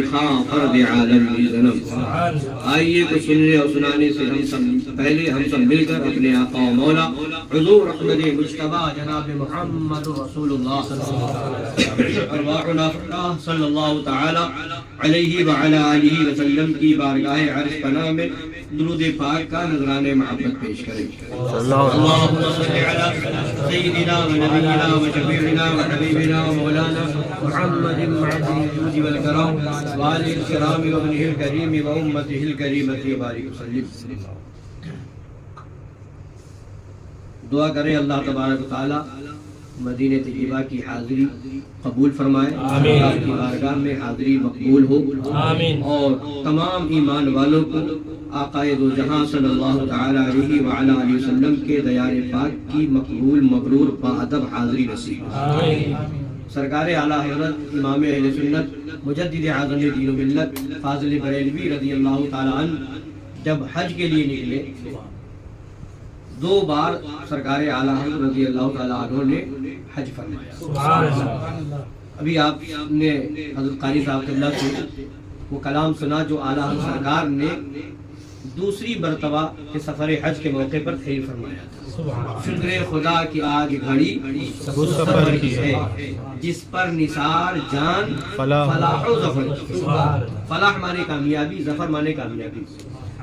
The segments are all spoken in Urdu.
فرد عالم کی ظلم۔ آئیے تو سننے اور سنانے سے پہلے ہم سب مل کر اپنے آقا و مولا حضور احمد مجتبی جناب محمد رسول اللہ ارواحنا صلی اللہ تعالی علیہ وعلی آلہ وسلم کی بارگاہ عرش پناہ میں درود پاک کا نذرانِ محبت پیش کریں۔ اللہم صلی علی سیدنا و نبینا و شفیعنا و حبیبنا و مولانا محمد عبد الجود والکرام وآلہ الکرام و ابنہ الکریم و امتہ الکریمۃ وبارک وسلم۔ دعا کریں اللہ تبارک و تعالی مدینہ طیبہ کی حاضری قبول فرمائے، اللہ کی بارگاہ میں حاضری مقبول ہو، اور تمام ایمان والوں کو آقا دو جہاں صلی اللہ تعالی علیہ وعلی آلہ وسلم کے دیار پاک کی مقبول مبرور باادب حاضری نصیب ہو۔ سرکار اعلیٰ حضرت امام اہل سنت مجدد اعظم دین و ملت فاضل بریلوی رضی اللہ تعالی عنہ جب حج کے لیے نکلے، 2 بار سرکار اعلیٰ حضرت رضی اللہ تعالی عنہ نے حج فرمایا۔ ابھی آپ نے حضرت قاری صاحب اللہ سے وہ کلام سنا جو اعلیٰ حضرت سرکار نے دوسری مرتبہ کے سفر حج کے موقع پر خیر فرمایا تھا۔ شکر خدا کی آج گھڑی اس سفر کی ہے، جس پر نثار جان فلاح و ظفر کی۔ فلاح مانے کامیابی، ظفر مانے کامیابی۔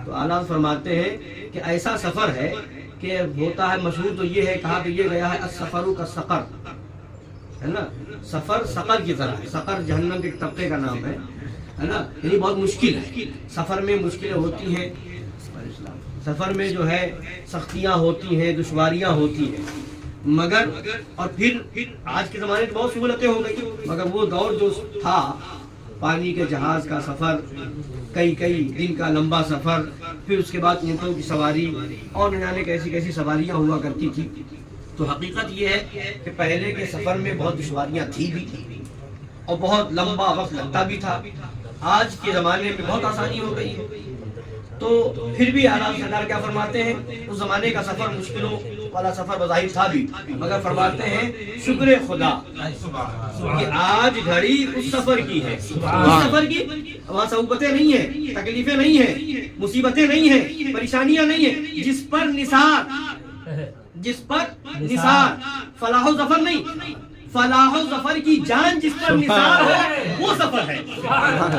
تو اعلیٰ فرماتے ہیں کہ ایسا سفر ہے کہ ہوتا ہے، مشہور تو یہ ہے، کہا کہ یہ گیا ہے السفر کالسقر، ہے نا، سفر سقر کی طرح ہے۔ سقر جہنم کے طبقے کا نام ہے نا، یعنی بہت مشکل ہے۔ سفر میں مشکلیں ہوتی ہیں، سفر میں جو ہے سختیاں ہوتی ہیں، دشواریاں ہوتی ہیں، مگر اور پھر آج کے زمانے میں بہت سہولتیں ہو گئی، مگر وہ دور جو تھا پانی کے جہاز کا سفر، کئی دن کا لمبا سفر، پھر اس کے بعد اونٹوں کی سواری اور نہ جانے کیسی کیسی سواریاں ہوا کرتی تھی۔ تو حقیقت یہ ہے کہ پہلے کے سفر میں بہت دشواریاں تھی بھی اور بہت لمبا وقت لگتا بھی تھا۔ آج کے زمانے میں بہت آسانی ہو گئی ہے، تو پھر بھی اعلیٰ سرکار کیا فرماتے ہیں، اس زمانے کا سفر مشکلوں والا سفر بظاہر تھا بھی، مگر فرماتے ہیں شکر خدا کہ آج گھڑی اس سفر کی ہے، اس سفر کی وہاں صعوبتیں نہیں ہیں، تکلیفیں نہیں ہیں، مصیبتیں نہیں ہیں، پریشانیاں نہیں ہیں، جس پر نثار فلاح و ظفر نہیں، فلاح و ظفر کی جان جس پر نثار ہو وہ سفر ہے۔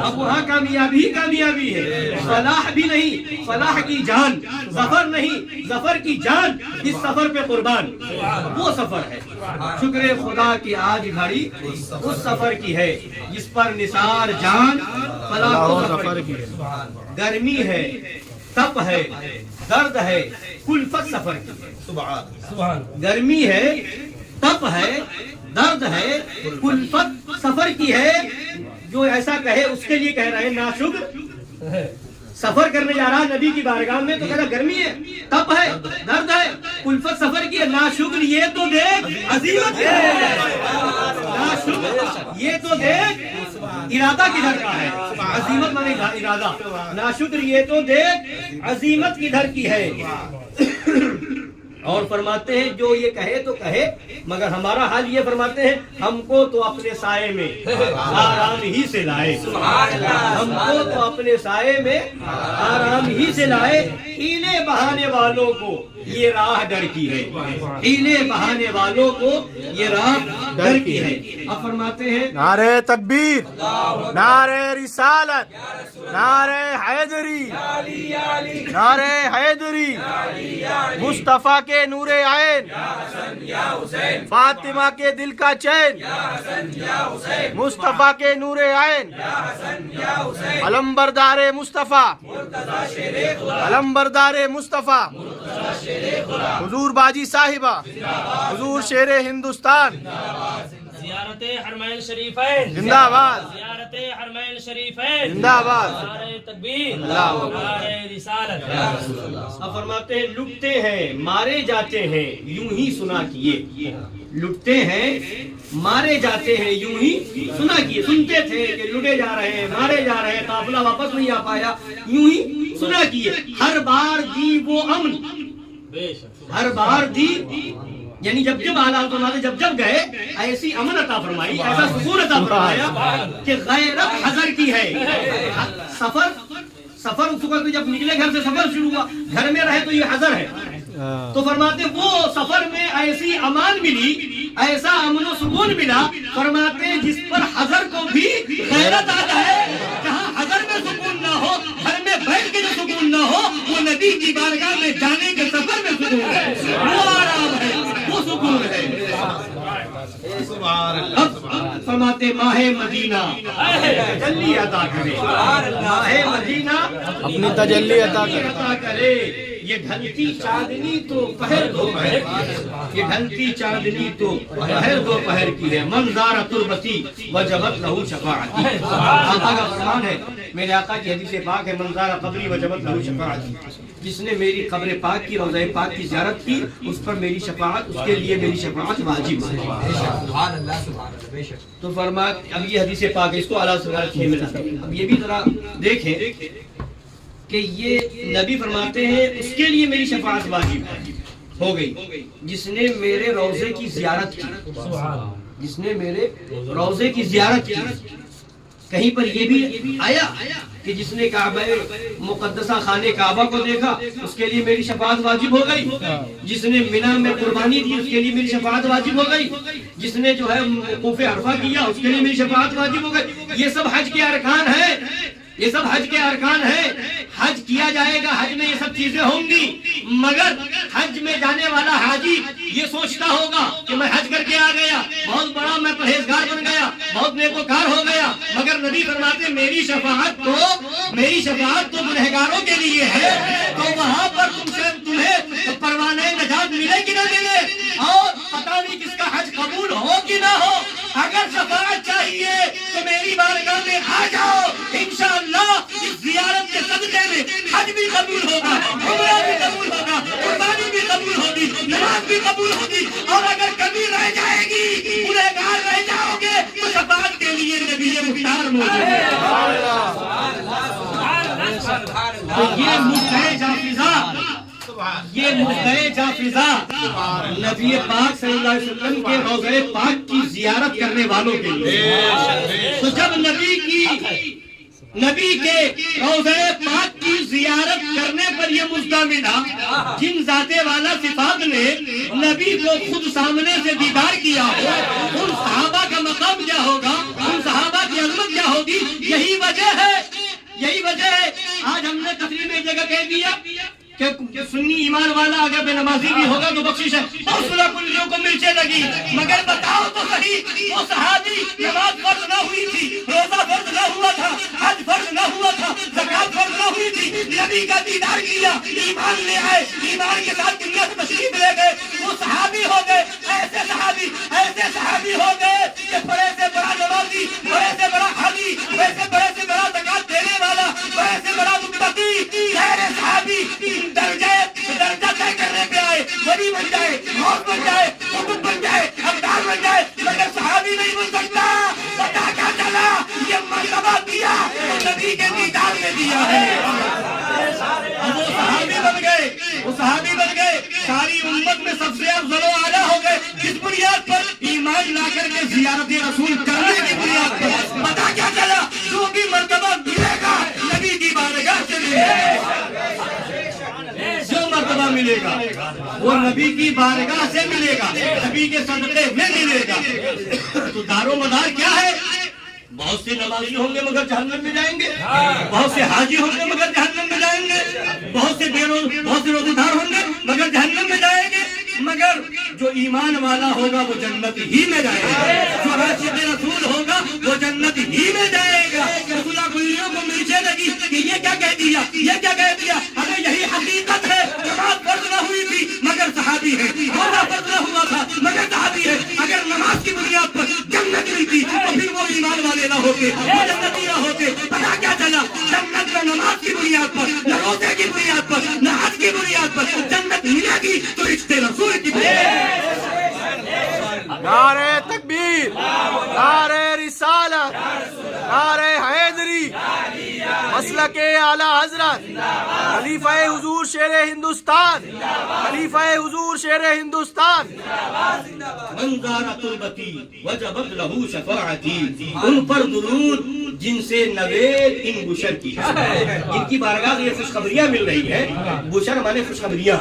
اب وہاں کامیابی ہی کامیابی ہے، فلاح بھی نہیں، فلاح کی جان، ظفر نہیں، ظفر کی جان اس سفر پہ قربان، وہ سفر ہے۔ شکر خدا کی آج گھڑی اس سفر کی ہے، جس پر نثار جان فلاح و ظفر کی ہے۔ گرمی ہے، تپ ہے، درد ہے، کلفت سفر کی ہے۔ گرمی ہے، تپ ہے، درد ہے، کلفت سفر کی ہے۔ جو ایسا کہے اس کے لیے کہہ رہے ہیں ناشکر، سفر کرنے جا رہا ہے نبی کی بارگاہ میں تو کہہ رہا گرمی ہے، تپ ہے، درد ہے، کلفت سفر کی ہے، ناشکر یہ تو دیکھ عزیمت ہے، ناشکر یہ تو دیکھ ارادہ کدھر کا ہے، عزیمت مانے ارادہ، ناشکر یہ تو دیکھ عزیمت کدھر کی ہے۔ اور فرماتے ہیں جو یہ کہے تو کہے، مگر ہمارا حال یہ فرماتے ہیں ہم کو تو اپنے سائے میں آرام ہی سے لائے، ہم کو تو اپنے سائے میں آرام ہی سے لائے۔ ہیلے بہانے والوں کو یہ راہ ڈر کی ہے، ہیلے بہانے والوں کو یہ راہ ڈر کی ہے۔ اب فرماتے ہیں نعرہ تکبیر، نعرہ رسالت، نعرہ حیدری، نعرہ حیدری، مصطفیٰ کے نور عین، فاطمہ کے دل کا چین، مصطفیٰ کے نور عین، علمبردار مصطفیٰ، علمبردار مصطفیٰ، حضور باجی صاحبہ، حضور شیر ہندوستان، زیارت حرمین شریفین زندہ باد، زیارت حرمین شریفین زندہ باد، نعرہ تکبیر، اللہ اکبر، نعرہ رسالت۔ اب فرماتے ہیں لٹتے ہیں مارے جاتے ہیں یوں ہی سنا کیے، لٹتے ہیں مارے جاتے ہیں یوں ہی سنا کیے، سنتے تھے کہ لٹے جا رہے ہیں، مارے جا رہے ہیں، قافلہ واپس نہیں آ پایا، یوں ہی سنا کیے۔ ہر بار دی وہ امن، ہر بار دی یعنی جب جب حالات فرماتے جب جب گئے ایسی امن عطا فرمائی، ایسا سکون عطا فرمایا کہ غیرت حذر کی ہے. سفر اس وقت جب نکلے گھر سے سفر شروع ہوا، گھر میں رہے تو یہ حذر ہے. تو فرماتے وہ سفر میں ایسی امان ملی، ایسا امن و سکون ملا، فرماتے جس پر حذر کو بھی غیرت آ جائے. جہاں حذر میں سکون نہ ہو، گھر میں بیٹھ کے جو سکون نہ ہو، وہ نبی کی بارگاہ میں جانے کے سفر میں سکون ہے، وہ آرام ہے، وہ سکون ہے. اب فرماتے ماہ مدینہ تجلی عطا کرے، ماہ مدینہ اپنی تجلی عطا کرے. یہ ڈھلتی چاندنی تو پہر دوپہر کی، یہ ڈھلتی چاندنی تو پہر دوپہر کی ہے. منظار تربتی وجبت لہو شفاعتی. آقا کا فرمان ہے، میرے آقا کی حدیث پاک ہے، منظار قبری وجبت لہو شفاعتی. جس نے میری قبر پاک کی، روضہ پاک کی زیارت کی، اس پر میری شفاعت، اس کے لیے میری شفاعت واجب ہے. سبحان اللہ سبحان اللہ، بے شک. تو فرمایا اب یہ حدیث پاک ہے، اس کو اعلیٰ سرکار 6 میں لاتے ہیں. اب یہ بھی ذرا دیکھیں کہ یہ نبی فرماتے ہیں اس کے لیے میری شفاعت واجب ہو گئی جس نے میرے روضے کی زیارت کی، جس نے میرے روضے کی زیارت کی. کہیں پر یہ بھی آیا کہ جس نے کعبہ مقدسہ خانہ کعبہ کو دیکھا اس کے لیے میری شفاعت واجب ہو گئی. جس نے منی میں قربانی دی اس کے لیے میری شفاعت واجب ہو گئی. جس نے جو ہے وقوف عرفہ کیا اس کے لیے میری شفاعت واجب ہو گئی. یہ سب حج کے ارکان ہیں، یہ سب حج کے ارکان ہیں. حج کیا جائے گا، حج میں یہ سب چیزیں ہوں گی، مگر حج میں جانے والا حاجی یہ سوچتا ہوگا کہ میں حج کر کے آ گیا، بہت بڑا میں پرہیزگار بن گیا، بہت نیکوکار ہو گیا. مگر نبی فرماتے میری شفاعت تو گنہگاروں کے لیے ہے. تو وہاں پر تمہیں پروانہ نجات ملے کہ نہ ملے، اور پتہ نہیں کس کا حج قبول ہو کہ نہ ہو. اگر شفاعت چاہیے تو میری بارگاہ میں آ جاؤ، انشاءاللہ اس زیارت کے صدقے میں حج بھی قبول ہوگا، عمرہ بھی قبول ہوگا، قربانی بھی قبول ہوگی، نماز بھی قبول ہوگی. اور اگر کمی رہ جائے گی، گنہگار رہ جاؤ گے، تو شفاعت کے لیے نبی مختار موجود ہے. تو یہ مدعے جافزہ نبی پاک صلی اللہ علیہ وسلم کے روضہ پاک کی زیارت کرنے والوں کے لیے. تو جب نبی کے روضہ پاک کی زیارت کرنے پر یہ مژدہ ملا، جن ذات والا صفات نے نبی کو خود سامنے سے دیدار کیا ہو، ان صحابہ کا مقام کیا ہوگا، ان صحابہ کی عظمت کیا ہوگی. یہی وجہ ہے آج ہم نے تقریر میں ایک جگہ کہہ دیا کہ سنی ایمان والا اگر بے نمازی بھی ہوگا تو بخشش ہے. حوصلہ کلیوں کو مرچیں لگی، مگر بتاؤ تو صحیح، وہ صحابی نماز فرض نہ ہوئی تھی، روزہ فرض نہ ہوا تھا، حج فرض نہ ہوا تھا، زکات فرض نہ ہوئی تھی، نبی کا دیدار کیا، ایمان لے آئے، ایمان کے ساتھ دنیا سے تشریف لے گئے، وہ صحابی ہو گئے. ایسے صحابی ہو گئے کہ بڑے سے بڑا نمازی، بڑے سے بڑا حاجی، بڑے سے بڑا زکات دینے والا، بڑے سے بڑا متقی، غیر صحابی درجہ طے کرنے پہ آئے، ولی بن جائے، غوث بن جائے، قطب بن جائے، ابدال بن جائے، مگر صحابی نہیں بن سکتا. پتا کیا چلا؟ یہ مرتبہ دیا تو نبی کے دیدار میں دیا ہے. وہ صحابی بن گئے، ساری امت میں سب سے افضل و اعلیٰ ہو گئے. کس بنیاد پر؟ ایمان لا کر کے زیارت رسول کرنے کی بنیاد پر. پتا کیا چلا؟ جو بھی مرتبہ ملے گا نبی کی بارگاہ سے ملے گا. جو مرتبہ ملے گا وہ نبی کی بارگاہ سے ملے گا، نبی کے صدقے میں ملے گا. تو دار و مدار کیا ہے؟ بہت سے نمازی ہوں گے مگر جہنم میں جائیں گے، بہت سے حاجی ہوں گے مگر جہنم میں جائیں گے، بہت سے روزے دار ہوں گے مگر جہنم میں جائیں گے. مگر جو ایمان والا ہوگا وہ جنت ہی میں جائے گا، جو عاشق رسول ہوگا وہ جنت ہی میں جائے گا. رسولہ کلیوں کو مرچیں لگی کہ یہ کیا کہہ دیا. ہمیں یہی حقیقت ہے. نماز فرض نہ ہوئی تھی مگر صحابی ہے، روزہ فرض نہ ہوا تھا مگر صحابی ہے. اگر نماز کی بنیاد پر جنت ملتی تو پھر وہ ایمان والے نہ ہوتے، وہ جنتی نہ ہوتے. پتا کیا چلا؟ جنت میں نماز کی بنیاد پر، نہ روزے کی بنیاد پر، نہ حج کی بنیاد پر جنت ملے گی تو رشتے رسول کی بنیاد. نعرہ تکبیر، نعرہ رسالت، نعرہ حیدری، مسلک اعلی حضرت خلیفہ حضور شیر ہندوستان خلیفہ حضور شیر ہندوستان من زار تربتی وجبت لہو شفاعتی ان پر درود جن سے نوید ان بشر کی ہے، ان کی بارگاہ سے یہ خوشخبریاں مل رہی ہیں. بشر مانے خوشخبریاں،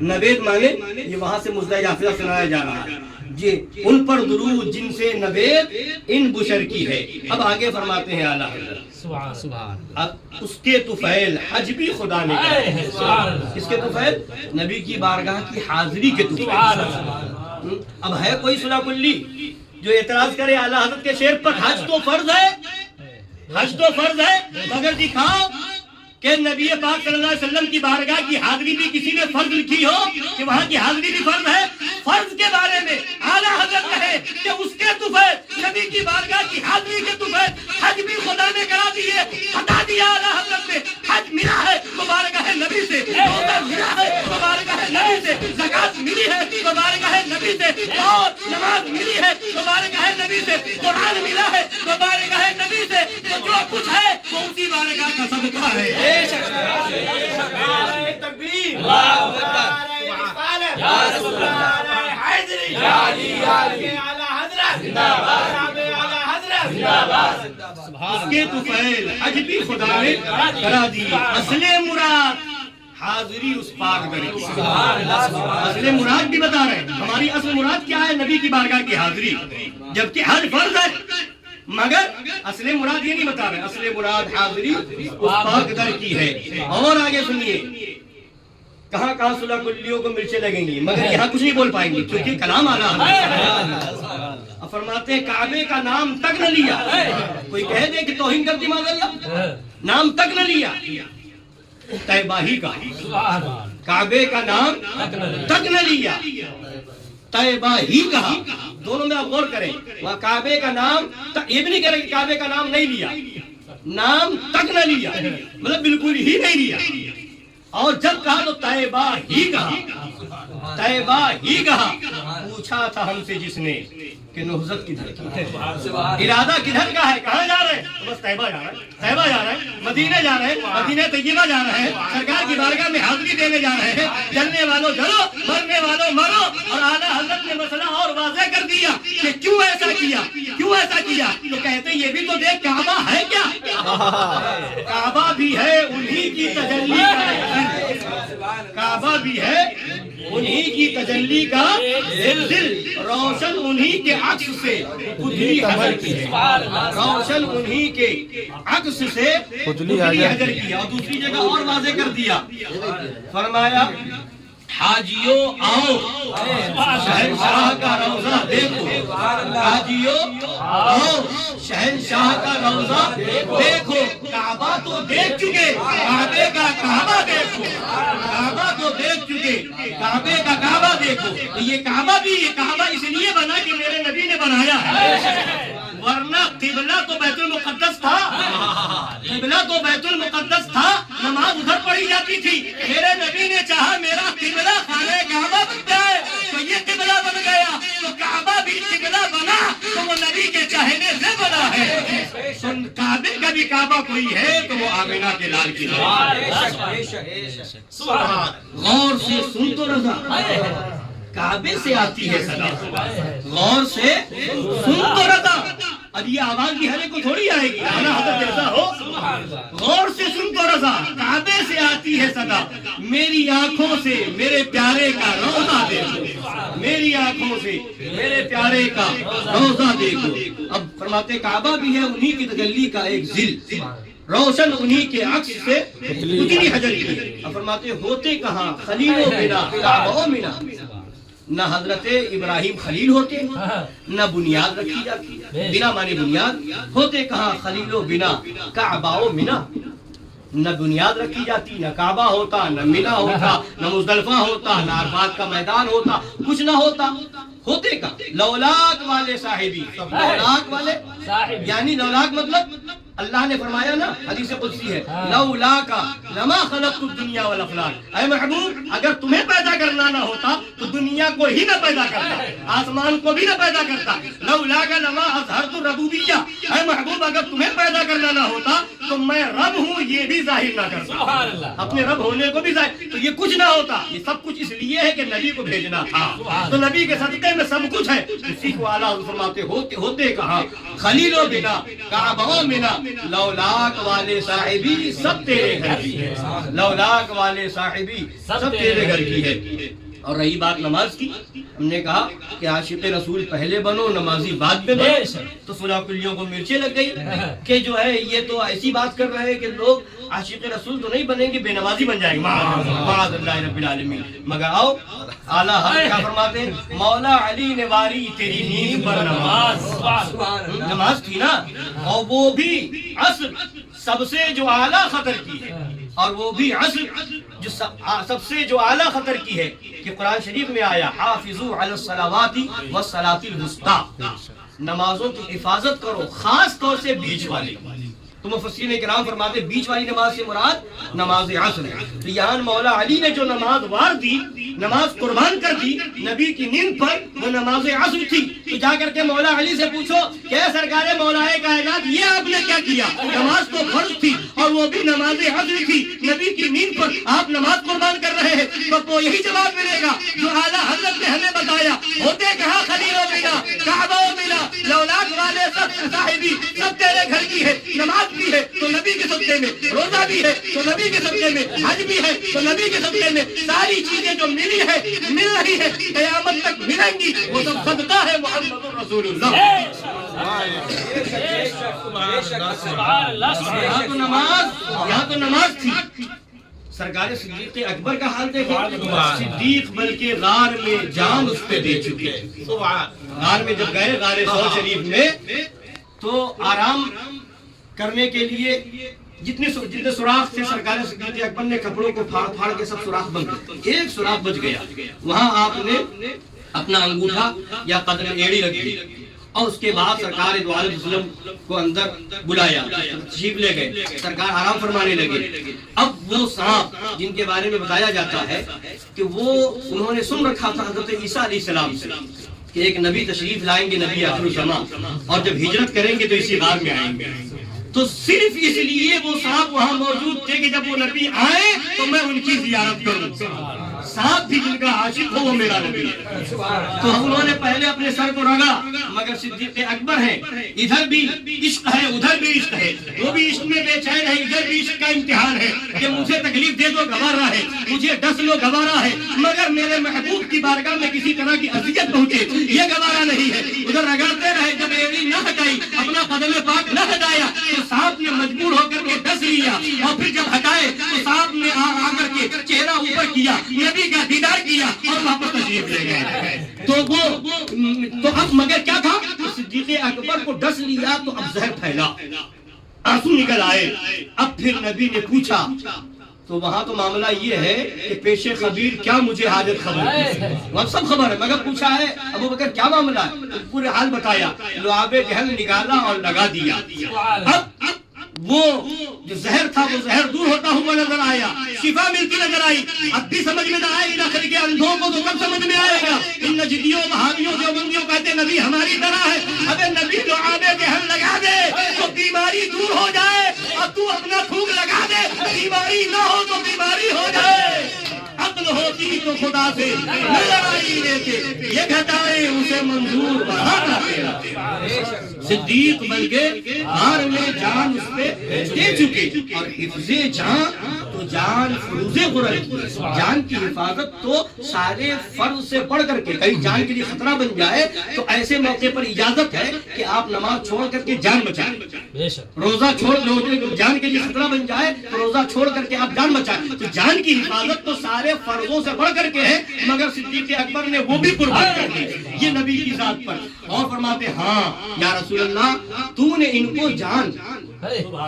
نوید مانے یہ وہاں سے مزدہ جعفرہ سنایا جا رہا ہے جی. ان پر درود جن سے نوید ان بشر کی ہے. اب آگے فرماتے ہیں اعلیٰ حضرت سبحان اب اس کے طفیل حج بھی خدا نے کیا. اس کے طفیل نبی کی بارگاہ کی حاضری کے طفیل. اب ہے کوئی صلح کلی جو اعتراض کرے اعلیٰ حضرت کے شعر پر حج تو فرض ہے، حج تو فرض ہے، مگر دکھاؤ کہ نبی پاک صلی اللہ علیہ وسلم کی بارگاہ کی حاضری بھی کسی نے فرض لکھی ہو کہ وہاں کی حاضری بھی فرض ہے. فرض کے بارے میں اعلیٰ حضرت کہے کہ اس کے طفیل نبی کی بارگاہ کی حاضری کے طفیل حج بھی خدا نے کرا دیے. ہٹا دیا اعلیٰ حضرت نے. حج ملا ہے تو بارگاہ نبی سے، روزہ ملا ہے تو بارگاہ نبی سے، زکات ملی ہے تو بارگاہ نبی سے، اور نماز ملی ہے تو بارگاہ نبی سے، قرآن ملا ہے تو بارگاہ نبی سے. تو جو کچھ ہے وہ اسی بارگاہ کا صدقہ ہے. اس کے طفیل حج بھی خدا نے کرا دی. اصل مراد حاضری اس پاک در کی. اصل مراد بھی بتا رہے ہیں. ہماری اصل مراد کیا ہے؟ نبی کی بارگاہ کی حاضری، جبکہ حج فرض ہے. مگر اصل مراد یہ نہیں بتا رہے. اصل مراد حاضری اس پاک در کی ہے. اور آگے سنیے کہاں کہاں صلح کلیوں کو مرچیں لگیں گی، مگر یہاں کچھ نہیں بول پائیں گے کیونکہ کلام اعلیٰ حضرت. فرماتے ہیں کعبے کا نام تک نہ لیا. کوئی کہہ دے کہ توہین کرتی معاذ اللہ، نام تک نہ لیا. طیبہ ہی کا، کعبے کا نام تک نہ لیا، طیبہ ہی کہا. دونوں میں آپ غور کریں. وہاں کعبے کا نام یہ بھی نہیں کہہ رہے کہ کعبے کا نام نہیں لیا، نام تک نہ لیا مطلب بالکل ہی نہیں لیا. اور جب کہا تو طیبہ ہی کہا، طیبہ ہی کہا. پوچھا تھا ہم سے جس نے کہ نہضت کدھر کی ہے، ارادہ کدھر کا ہے، کہاں جا رہے ہیں؟ بس طیبہ جا رہے ہیں، طیبہ جا رہے ہیں، مدینہ جا رہے ہیں، مدینہ طیبہ جا رہے ہیں، سرکار کی بارگاہ میں حاضری دینے جا رہے ہیں. جلنے والوں جلو، مرنے والوں مرو. اور اعلیٰ حضرت نے مسئلہ اور واضح کر دیا کہ کیوں ایسا کیا، کیوں ایسا کیا. تو کہتے ہیں یہ بھی تو دیکھ کعبہ ہے کیا، کعبہ بھی ہے انہی کی تجلی کا، کعبہ بھی ہے انہی کی تجلی کا زلزل. روشن انہی کے عکس سے پتلی حجر کی ہے، روشن انہی کے عکس سے پتلی حجر کی ہے. اور دوسری جگہ اور واضح کر دیا، فرمایا حاجیو آؤ شہنشاہ کا روضہ دیکھو، حاجیو آؤ شہنشاہ کا روضہ دیکھو. کعبہ تو دیکھ چکے، کعبے کا کعبہ دیکھو، کعبہ تو دیکھ چکے، کعبے کا کعبہ دیکھو. یہ کعبہ بھی، یہ کعبہ اس لیے بنا کہ میرے نبی نے بنایا ہے، ورنہ قبلہ تو بیت المقدس تھا، قبلہ تو بیت المقدس تھا، نماز ادھر پڑھی جاتی تھی. میرے نبی نے چاہا میرا قبلہ خانہ کعبہ بن جائے تو یہ قبلہ بن گیا. تو کعبہ بھی قبلہ بنا تو وہ نبی کے چاہنے سے بنا ہے. کعبے کا بھی کعبہ کوئی ہے تو وہ آمینہ کے لال کی غور سے سن تو رضا، کعبے سے آتی ہے صدا، غور سے سن تو رضا. اب یہ آواز بھی ہر ایک کو تھوڑی آئے گی، اعلیٰ حضرت جیسا ہو. غور سے سن تو رضا، کعبے سے آتی ہے صدا. میری آنکھوں سے میرے پیارے کا روضہ دیکھو، میری آنکھوں سے میرے پیارے کا روضہ دیکھو. اب فرماتے کعبہ بھی ہے انہی کی تجلی کا ایک ذل، روشن انہی کے عکس سے پتلی حجر کی. اب فرماتے ہوتے کہاں خلیل و بنا، کعبہ و منا. نہ حضرت ابراہیم خلیل ہوتے نہ بنیاد رکھی جاتی. بنا مانے بنیاد، ہوتے کہاں خلیل و بنا کعبہ و منا. نہ بنیاد رکھی جاتی، نہ کعبہ ہوتا، نہ منا ہوتا، نہ مزدلفہ ہوتا، نہ عرفات کا میدان ہوتا، کچھ نہ ہوتا. ہوتے کا لولاک والے صاحبی، لولاک والے یعنی لولاک مطلب اللہ نے فرمایا نا، حدیث قدسی ہے، لولاک لما خلقت الدنیا والافلاک. اے محبوب اگر تمہیں پیدا کرنا نہ ہوتا تو دنیا کو ہی نہ پیدا کرتا، آسمان کو بھی نہ پیدا کرتا. لولاک لما اظہرت الربوبیہ. اے محبوب اگر تمہیں پیدا کرنا نہ ہوتا تو میں رب ہوں یہ بھی ظاہر نہ کرتا، سبحان اللہ، اپنے رب ہونے کو بھی ظاہر، تو یہ کچھ نہ ہوتا، یہ سب کچھ اس لیے ہے کہ نبی کو بھیجنا تھا، تو نبی کے صدقے میں سب کچھ ہے، اسی کو اعلیٰ فرماتے ہوتے کہاں خلیل و بنا کعبہ و منا لولاک والے صاحبی سب تیرے گھر کی ہے، لولاک والے صاحبی سب تیرے گھر کی ہے۔ اور رہی بات نماز کی، ہم نے کہا کہ عاشق رسول پہلے بنو نمازی بعد میں بنو، تو فلاں کلیوں کو مرچیں لگ گئی کہ جو ہے یہ تو ایسی بات کر رہے ہیں کہ لوگ عاشق رسول تو نہیں بنیں گے، بے نمازی بن جائیں گے، معاذ اللہ رب العالمین۔ مگر آؤ اعلیٰ حضرت کیا فرماتے ہیں، مولا علی نے واری تیری نیند پر نماز، نماز تھی نا، اور وہ بھی عصر سب سے جو اعلیٰ خطر کی ہے، اور وہ بھی عصر جو سب سے جو اعلیٰ خطر کی ہے، کہ قرآن شریف میں آیا حافظوا علی الصلوات والصلاۃ الوسطی، نمازوں کی حفاظت کرو، خاص طور سے بیچ والی۔ تو مفسرین کرام فرماتے ہیں بیچ والی نماز سے مراد نماز عصر ہے۔ تو یہاں مولا علی نے جو نماز وار دی، نماز قربان کر دی نبی کی نیند پر، وہ نماز عصر تھی۔ تو جا کر کے مولا علی سے پوچھو کہ سرکار مولا کائنات یہ آپ نے کیا کیا، نماز تو فرض تھی اور وہ بھی نماز عصر تھی، نبی کی نیند پر آپ نماز قربان کر رہے ہیں، تو وہ یہی جواب ملے گا جو اعلیٰ حضرت نے ہمیں بتایا، ہوتے کہاں خلیل و بنا کعبہ و منا لولاک والے سب صاحبی سب تیرے گھر کی ہے، نماز بھی ہے تو نبی کے صدقے میں، روزہ بھی ہے تو نبی کے صدقے میں، حج بھی ہے تو نبی کے صدقے میں، ساری چیزیں جو ملی ہے مل رہی ہے قیامت تک ملیں گی، وہ سب صدقہ ہے محمد رسول اللہ۔ سبحان اللہ، یہاں تو نماز تھی۔ سرکار صدیق اکبر کا حال دیکھو، صدیق بلکہ غار میں جان اس پہ دے چکے، غار میں جب گئے غار ثور شریف میں، تو آرام کرنے کے لیے جتنے سوراخ تھے سرکار صدیق اکبر نے کپڑوں کو پھاڑ کے سب سوراخ بند کر دیے، ایک سوراخ بچ گیا، وہاں آپ نے اپنا انگوٹھا یا قدم ایڑی رکھ دی، اور اس کے بعد سرکار دو علیہ وسلم کو اندر بلایا، تشریف لے گئے، سرکار آرام فرمانے لگے۔ اب وہ سانپ جن کے بارے میں بتایا جاتا ہے کہ وہ انہوں نے سن رکھا تھا حضرت عیسیٰ علیہ السلام سے کہ ایک نبی تشریف لائیں گے، نبی آخر الزمان، اور جب ہجرت کریں گے تو اسی غار میں آئیں گے، تو صرف اس لیے وہ سانپ وہاں موجود تھے کہ جب وہ نبی آئے تو میں ان کی زیارت کروں، سانپ بھی جن کا عاشق ہو وہ میرا نبی ہے۔ تو انہوں نے پہلے اپنے سر کو رگڑا، مگر صدیق اکبر ہے، ادھر بھی عشق ہے ادھر بھی عشق ہے، وہ بھی عشق میں بے چین ہے، ادھر بھی عشق کا امتحان ہے کہ مجھے تکلیف دے دو گوارا ہے، مجھے ڈس لو گوارا ہے، مگر میرے محبوب کی بارگاہ میں کسی طرح کی اذیت پہنچے یہ گوارا نہیں ہے۔ ادھر رگڑتے رہے، جب ایڑی نہ ہٹائی، اپنا قدم پاک نہ ہٹایا، تو سانپ نے مجبور ہو کر کے ڈس لیا، اور پھر جب ہٹائے تو سانپ نے آ کر کے چہرہ اوپر کیا، نبی کا دیدار کیا اور وہاں پر تشریف لے گئے۔ تو اب مگر کیا تھا، صدیق اکبر کو ڈس لیا تو اب زہر پھیلا، آنسو نکل آئے۔ اب پھر نبی نے پوچھا، تو وہاں تو معاملہ یہ ہے کہ پیش خبیر کیا مجھے حاجت خبر ہے، وہاں سب خبر ہے، مگر پوچھا ہے ابو بکر کیا معاملہ ہے، پورے حال بتایا، لعاب جہل نکالا اور لگا دیا۔ اب وہ جو زہر تھا وہ زہر دور ہوتا ہوا نظر آیا، شفا ملتی نظر آئی۔ اب بھی سمجھ میں نہ آئے، نخل کے اندھوں کو تو کب سمجھ میں آئے گا؟ ان نجدیوں وہابیوں دیوبندیوں کہتے نبی ہماری طرح ہے، ابے نبی لعاب جہل لگا دے تو بیماری دور ہو جائے، اور تو اپنا تھوک لگا دے، بیماری نہ ہو تو بیماری ہو جائے۔ عقل ہوتی تو خدا سے نہ لڑائی لیتے، یہ گھٹائیں اسے منظور بڑھانا تیرا۔ صدیق بلکہ غار میں جان اس پہ دے چکے، اور حفظ جان تو جان فروز غرر، جان کی حفاظت تو سارے فرض سے بڑھ کر کے، کہیں جان کے لیے خطرہ بن جائے تو ایسے موقع پر اجازت ہے کہ آپ نماز چھوڑ کر کے جان بچائیں، روزہ چھوڑ جان کے لیے خطرہ بن جائے تو روزہ چھوڑ کر کے آپ جان بچائیں۔ تو جان کی حفاظت تو سارے فرضوں سے بڑھ کر کے ہے، مگر صدیق اکبر نے وہ بھی قربان کر دی یہ نبی کی ذات پر، اور فرماتے ہاں یا رسول اللہ تو نے ان کو جان،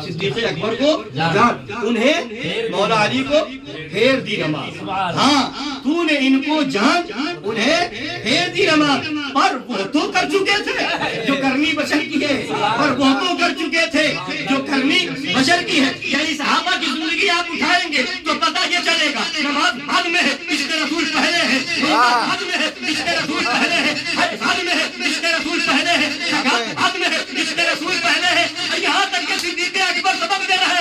صدیق اکبر کو جان، انہیں مولا علی کو پھیر دی نماز، ہاں تو نے ان کو جان انہیں پھیر دی نماز، پر وہ تو کر چکے تھے جو کرنی بشر کی ہے، پر وہ تو کر چکے تھے جو کرنی بشر کی ہے۔ یعنی صحابہ کی زندگی آپ اٹھائیں گے تو پتہ یہ چلے گا، نماز بعد میں ہے، عشق رسول پہلے ہے، بعد میں ہے، عشق رسول پہلے ہے، حج بعد میں ہے، عشق رسول پہلے ہے، زکات بعد میں ہے، عشق رسول پہلے ہے۔ یہاں تک کہ صدیق اکبر سبق دے رہے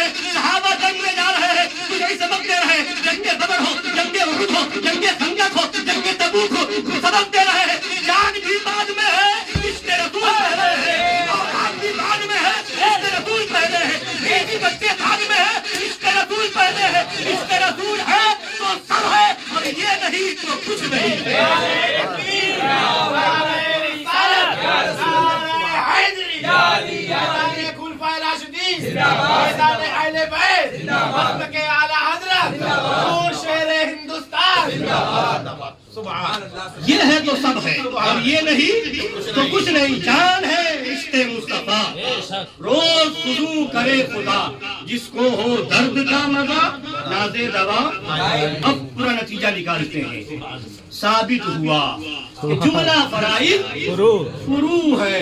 جنگ بدر ہو، جنگ احد ہو، جنگ خندق ہو، جنگ تبوک ہو، سبق دے رہے ہیں جان بھی بعد میں ہے عشق رسول پہلے ہے، اولاد بھی بعد میں ہے عشق رسول پہلے ہے، بیوی بچے بعد میں ہے عشق رسول پہلے ہے، عشق رسول ہے تو سب ہے اور یہ نہیں تو کچھ نہیں۔ یہ ہے تو سب ہے اور یہ نہیں تو کچھ نہیں، جان ہے عشق مصطفیٰ روز خضوع کرے خدا، جس کو ہو درد کا مزہ نازے دوا۔ اب پورا نتیجہ نکالتے ہیں، ثابت ہوا کہ جملہ فرائض فروع ہے،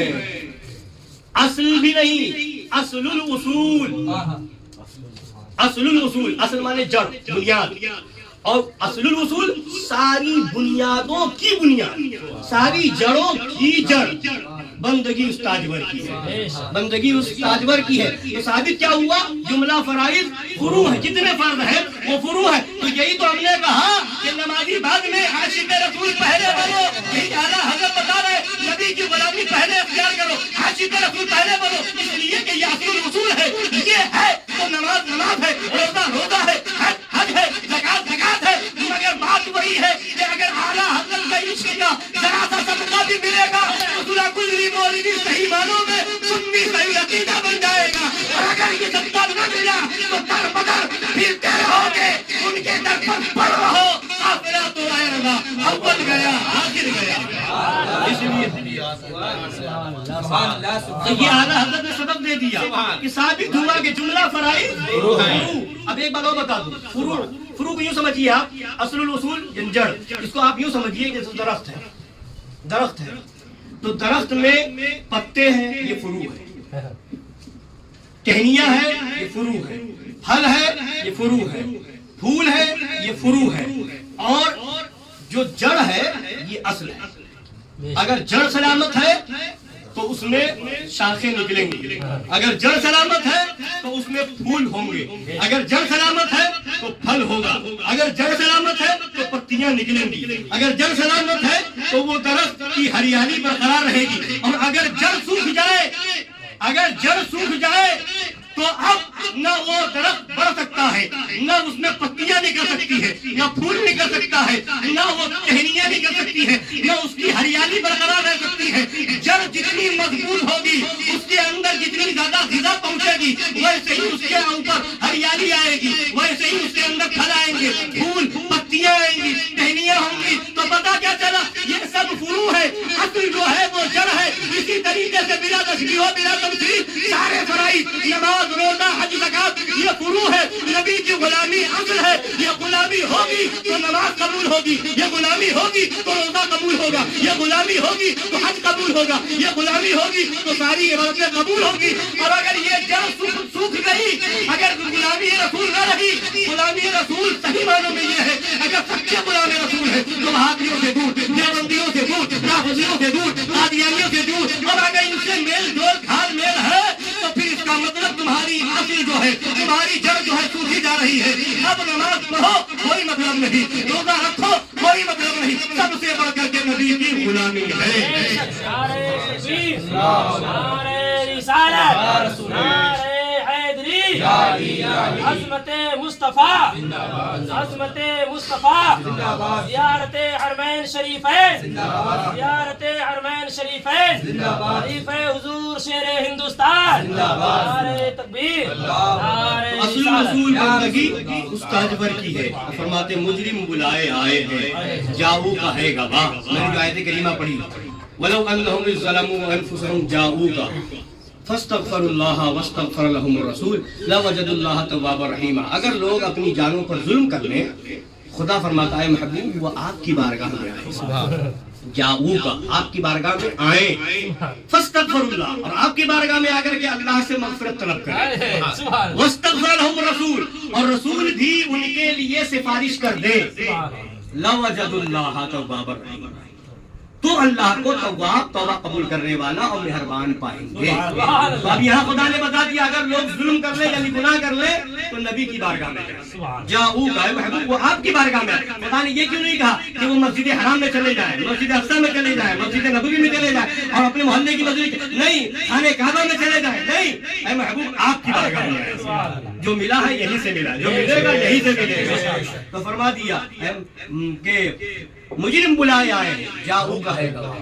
اصل بھی نہیں، اصل الاصول، اصل الاصول، اصل مانے جڑ، بنیاد، اور اصل الاصول ساری بنیادوں کی بنیاد، ساری جڑوں کی جڑ بندگی اس تاجور کی ہے، بندگی اس تاجور کی ہے۔ تو ثابت کیا ہوا؟ جملہ فرائض فروع ہے، جتنے فرض ہیں وہ فروع ہے۔ تو یہی تو ہم نے کہا کہ نمازی بعد میں عاشق رسول پہلے بنو، یہی اعلیٰ حضرت بتا رہے نبی کی غلامی پہلے اختیار کرو، عاشق رسول پہلے بنو، اس لیے کہ یہ اصل اصول ہے، یہ ہے تو نماز نماز ہے، روزہ روزہ ہے، حج ہے، زکات زکات ہے، مگر بات وہی ہے کہ اگر اعلیٰ حضرت کا عشق کا ذرا سا صدقہ بھی ملے گا تو کل مولوی صحیح معنوں میں سنی صحیح عقیدہ بن جائے گا، اور اگر یہ صدقہ نہ ملا تو در بدر پھرتے رہو گے، ان کے در پر پڑ رہو، آخرہ تو آئے رہا، اول گیا آخر گیا۔ اس لیے یہ اعلیٰ حضرت نے سبق دے دیا کہ ثابت ہوا کہ جملہ فرائض فروع۔ اب ایک بات اور بتا دوں، فروع کو یوں سمجھیے آپ، اصل الاصول جڑ، اس کو آپ یوں سمجھیے کہ درخت ہے، درخت ہے تو درخت میں پتے ہیں، یہ فروع ہے، ٹہنیاں ہیں، یہ فروع ہے، پھل ہے، یہ فروع ہے، پھول ہے، یہ فروع ہے، اور جو جڑ ہے یہ اصل ہے۔ اگر جڑ سلامت ہے تو اس میں شاخیں نکلیں گی، اگر جڑ سلامت ہے تو اس میں پھول ہوں گے، اگر جڑ سلامت ہے تو پھل ہوگا، اگر جڑ سلامت ہے تو پتیاں نکلیں گی، اگر جڑ سلامت ہے تو وہ درخت کی ہریالی برقرار رہے گی، اور اگر جڑ سوکھ جائے، اگر جڑ سوکھ جائے تو اب نہ وہ درخت بڑھ سکتا ہے، نہ اس میں پتیاں نکل سکتی ہے، نہ پھول نکل سکتا ہے، نہ وہ ٹہنیاں نکل سکتی ہے، نہ اس کی ہریالی برقرار رہ سکتی ہے۔ جڑ جتنی مضبوط ہوگی، اس کے اندر جتنی زیادہ غذا پہنچے گی، ویسے ہی اس کے اوپر ہریالی آئے گی، ویسے ہی اس کے اندر پھل آئیں گے، پھول پتیاں آئیں گی، ٹہنیاں ہوں گی۔ تو پتہ کیا چلا؟ یہ سب فروع ہے، اصل جو ہے وہ جڑ ہے۔ اسی طریقے سے بلا تشبیہ و بلا تمثیل سارے فرائض، نماز، روزہ، حج، زکات، یہ فروع ہے۔ نبی کی غلامی اصل ہے، یہ غلامی ہوگی تو نماز قبول ہوگی، یہ غلامی ہوگی تو روزہ قبول ہوگا، یہ غلامی ہوگی تو حج قبول ہوگا، یہ غلامی ہوگی تو ساری عبادتیں قبول ہوگی۔ اور اگر یہ جڑ سوکھ گئی، اگر غلامی رسول نہ رہی، غلامی رسول صحیح معنوں میں یہ ہے، اگر سچے غلام رسول ہے تو بہادریوں سے دور، دیوبندیوں سے دور، رافضیوں سے دور، قادیانیوں سے دور، اور اگر ان سے میل جول گھال میل ہے تو پھر اس کا مطلب تمہاری اصل جو ہے، تمہاری جڑ جو ہے سوکھی جا رہی ہے۔ اب نماز پڑھو کوئی مطلب نہیں، روزہ رکھو کوئی مطلب نہیں، سب سے بڑھ کر کے نبی کی غلامی ہے۔ عظمت مصطفیٰ، عظمت مصطفیٰ، زیارت حرمین شریفین، زیارت حرمین شریفین، خلیفہ حضور شیر ہندوستان، نعرہ تکبیر، نعرہ اصل رسول بندگی اس تاجور کی ہے۔ فرماتے مجرم بلائے آئے ہیں، جاؤ کا ہے گواہ۔ میں نے جو آیت کریمہ پڑھی، وَلَوْ أَنَّهُمْ ظَلَمُوا أَنفُسَهُمْ جَاءُوكَ فَاسْتَغْفَرُوا اللَّهَ وَاسْتَغْفَرَ لَهُمُ الرَّسُولُ لَوَجَدُوا اللَّهَ تَوَّابًا رَحِيمًا۔ اگر لوگ اپنی جانوں پر ظلم کر لیں، خدا فرماتا ہے محبوب وہ آپ کی بارگاہ میں آئے، جاؤوکا آپ کی بارگاہ میں آئیں، فاستغفر اللہ اور آپ کی بارگاہ میں آ کر کے اللہ سے مغفرت طلب کریں، واستغفر لهم الرسول اور رسول بھی ان کے لیے سفارش کر دے، لوجدوا اللہ توابا رحیما تو اللہ کو تواب توبہ قبول کرنے والا اور مہربان پائیں گے۔ تو اب یہاں خدا نے بتا دیا اگر لوگ ظلم کر لیں یعنی گناہ کر لیں تو نبی کی بارگاہ میں جائیں، جاؤ کا محبوب وہ آپ کی بارگاہ میں آئے۔ خدا نے یہ کیوں نہیں کہا کہ وہ مسجد حرام میں چلے جائیں، مسجد اقصی میں چلے جائیں، مسجد نبوی میں چلے جائیں اور اپنے محلے کی مسجد نہیں، خانہ کعبہ میں چلے جائیں، نہیں، اے محبوب آپ کی بارگاہ میں آئے۔ جو ملا ہے یہیں سے ملا، جو ملے گا یہیں سے ملے گا۔ تو فرما دیا کہ مجرم بلائے آئے ہیں، جاؤ کا ہے گواہ۔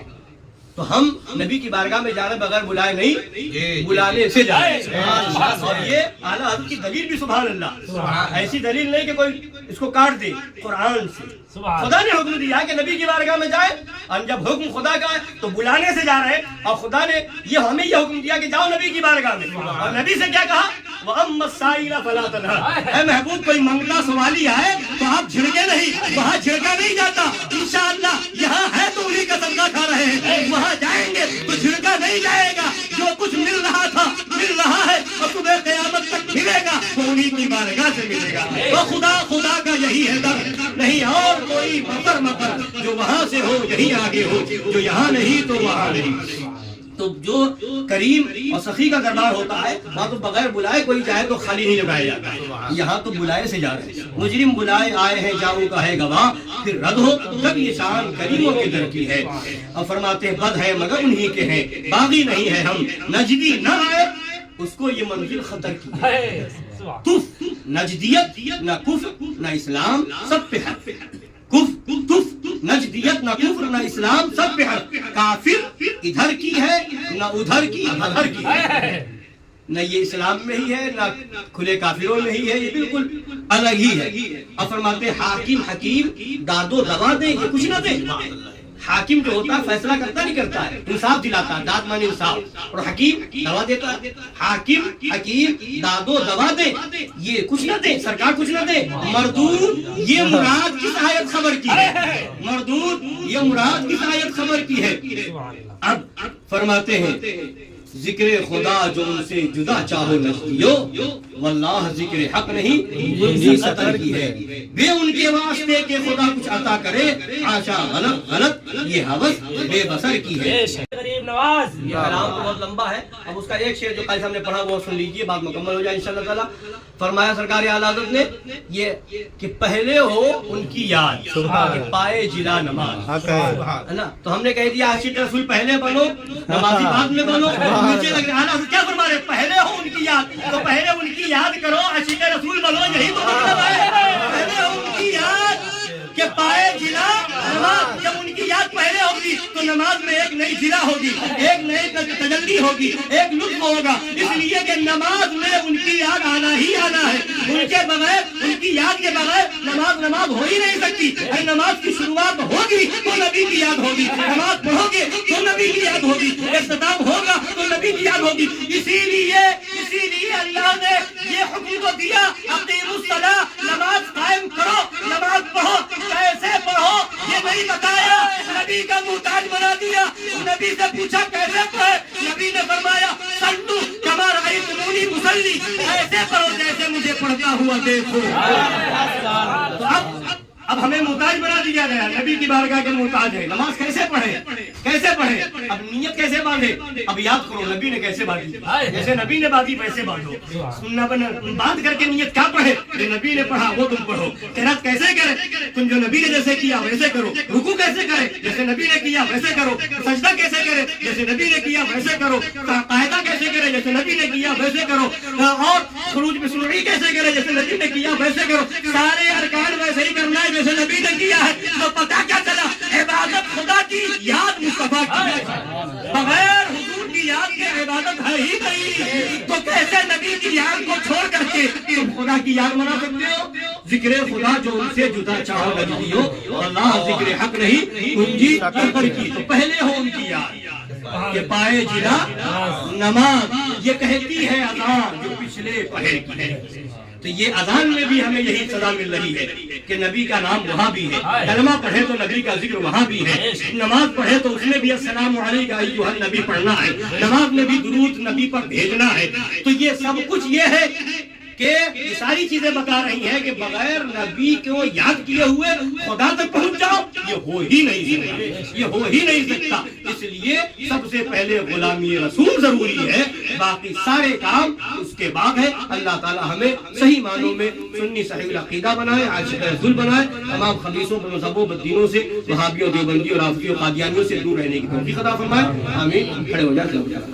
تو ہم نبی کی بارگاہ میں جانے بغیر بلائے نہیں، بلانے سے جائیں۔ اور یہ اعلیٰ حضرت کی دلیل بھی سبحان اللہ، ایسی دلیل نہیں کہ کوئی اس کو کاٹ دے، قرآن سے خدا نے حکم دیا کہ نبی کی بارگاہ میں جائے، اور جب حکم خدا کا ہے تو بلانے سے جا رہے ہیں، اور خدا نے یہ ہمیں یہ حکم دیا کہ جاؤ نبی کی بارگاہ میں، اور نبی سے کیا کہا؟ وَأَمَّا السَّائِلَ فَلَا تَنْهَرْ۔ اے محبوب کوئی منگتا سوالی آئے تو آپ جھڑکے نہیں، وہاں جھڑکا نہیں جاتا، انشاءاللہ یہاں ہے تو انہی کا صدقہ کھا رہے ہیں، وہاں جائیں گے تو جھڑکا نہیں جائے گا، جو کچھ مل رہا تھا مل رہا ہے اور صبح قیامت تک ملے گا تو انہی کی بارگاہ سے ملے گا۔ تو خدا کا یہی ہے در، نہیں اور کوئی مکر جو وہاں سے ہو یہی آگے ہو، جو یہاں نہیں تو وہاں نہیں۔ تو جو کریم اور سخی کا دربار ہوتا ہے وہاں تو بغیر بلائے کوئی جائے تو خالی نہیں لگایا جاتا ہے، یہاں تو بلائے سے جا رہے ہیں۔ مجرم بلائے آئے ہیں جاؤ کا ہے گواہ، پھر رد ہو تب یہ شان کریموں کے در کی ہے۔ اور فرماتے ہیں بد ہے مگر انہی کے ہیں، باغی نہیں ہے ہم، نجدی نہ آئے اس کو یہ منزل خطر کی ہے۔ کف نجدیت نہ کفر نہ اسلام سب پہ حق، کف نجدیت نہ کفر نہ اسلام سب پہ حق، کافر ادھر کی ہے نہ ادھر کی ادھر کی ہے، نہ یہ اسلام میں ہی ہے نہ کھلے کافروں میں ہی ہے، یہ بالکل الگ ہی ہے۔ اور فرماتے ہیں حاکم حکیم داد و دوا دے یہ کچھ نہ دے۔ حاکم جو ہوتا ہے فیصلہ کرتا نہیں کرتا ہے، انصاف دلاتا ہے، داد مانی انصاف، اور حکیم دوا دیتا ہے۔ حاکم حکیم داد و دوا دے یہ کچھ نہ دے، سرکار کچھ نہ دے۔ مردود یہ مراد کس آیت خبر کی ہے؟ مردود یہ مراد کس آیت خبر کی ہے؟ اب فرماتے ہیں ذکر خدا جو ان سے جدا چاہو نجدیو، واللہ ذکر حق نہیں ان قطر کی ہے، بے ان کے واسطے کہ خدا کچھ عطا کرے، آشا غلط یہ حوث بے بسر کی ہے۔ غریب نواز یہ کلام تو بہت لمبا ہے، اب اس کا ایک شعر جو قاری صاحب نے پڑھا وہ سن لیجئے، بات مکمل ہو جائے انشاءاللہ تعالی۔ فرمایا سرکار اعلیٰ حضرت نے یہ کہ پہلے ہو ان کی یاد کہ پائے جلا نماز، ہے نا؟ تو ہم نے کہہ دیا عاشق رسول پہلے بنو نمازی بعد میں بنو، مجھے لگ رہا ہے کیا فرما رہے پہلے ہو ان کی یاد، تو پہلے ان کی یاد کرو عاشق رسول بنو، یہی تو مطلب ہے۔ پہلے ہو ان کی یاد کہ پائے جلا نماز، جب ان کی یاد پہلے ہوگی تو نماز میں ایک نئی جلا ہوگی، ایک نئی تجلی ہوگی، ایک لطف ہوگا، اس لیے کہ نماز میں ان کی یاد آنا ہی آنا ہے، ان کے بغیر ان کی یاد کے بغیر نماز ہو ہی نہیں سکتی۔ اگر نماز کی شروعات ہوگی تو نبی کی یاد ہوگی، نماز پڑھو گے تو نبی کی یاد ہوگی، اختتام ہوگا تو نبی کی یاد ہوگی۔ اسی لیے اللہ نے یہ حکم کو دیا اقیموا الصلاۃ، نماز قائم کرو، نماز پڑھو، کیسے پڑھو یہ نہیں بتایا، نبی کا محتاج بنا دیا۔ نبی سے پوچھا کیسے پڑھے، نبی نے فرمایا صلو کما رأیتمونی اصلی، ایسے پڑھو جیسے مجھے پڑھتا ہوا دیکھو۔ تو اب ہمیں محتاج بنا دیا گیا، نبی کی بارگاہ کے محتاج ہے۔ نماز کیسے پڑھے، اب نیت کیسے باندھے؟ اب یاد کرو نبی نے کیسے باندھی، جیسے نبی نے باندھی ویسے باندھو۔ سننا باندھ کر کے نیت کیا پڑھے، جو نبی نے پڑھا وہ تم پڑھو۔ قرات کیسے کرے، تم جو نبی نے جیسے کیا ویسے کرو۔ رکوع کیسے کرے، جیسے نبی نے کیا ویسے کرو۔ سجدہ کیسے کرے، جیسے نبی نے کیا ویسے کرو۔ قاعدہ کیسے کرے، جیسے نبی نے کیا ویسے کرو۔ اور خروج بسروعی کیسے کرے، جیسے نبی نے کیا ویسے کرو۔ سارے ارکان ویسے ہی کرنا ہے جیسے نبی نے کیا ہے۔ تو پتہ کیا چلا، عبادت خدا کی، یاد مصطفیٰ کی، بغیر حضور کی یاد کے عبادت ہے ہی نہیں۔ تو کیسے نبی کی یاد کو چھوڑ کر کے تم خدا کی یاد منا سکتے ہو؟ ذکر خدا جو ان سے جدا چاہو نجدی ہو، اللہ ذکر حق نہیں انجی قطر کی، تو پہلے ہو ان کی یاد کہ پائے جلا نماز، یہ کہتی ہے اذان جو پچھلے پہر کی ہے۔ تو یہ اذان میں بھی ہمیں یہی سزا مل رہی ہے کہ نبی کا نام وہاں بھی ہے، کلمہ پڑھے تو نبی کا ذکر وہاں بھی ہے، نماز پڑھے تو اس میں بھی السلام علیک ایھا النبی پڑھنا ہے، نماز میں بھی درود نبی پر بھیجنا ہے۔ تو یہ سب کچھ یہ ہے کہ یہ ساری چیزیں بتا رہی ہیں کہ بغیر نبی کو یاد کیے ہوئے خدا تک پہنچ جاؤ، یہ ہو ہی نہیں سکتا، یہ ہو ہی نہیں سکتا۔ اس لیے سب سے پہلے غلامی رسول ضروری ہے، باقی سارے کام اس کے بعد ہے۔ اللہ تعالی ہمیں صحیح معنوں میں سنی صحیح العقیدہ بنائے، عاشق رسول بنائے، تمام خبیثوں مذہبوں بدینوں سے، وہابیوں دیوبندیوں رافضیوں قادیانیوں سے دور رہنے کی توفیق عطا فرمائے، آمین۔ کھڑے ہو جائیں۔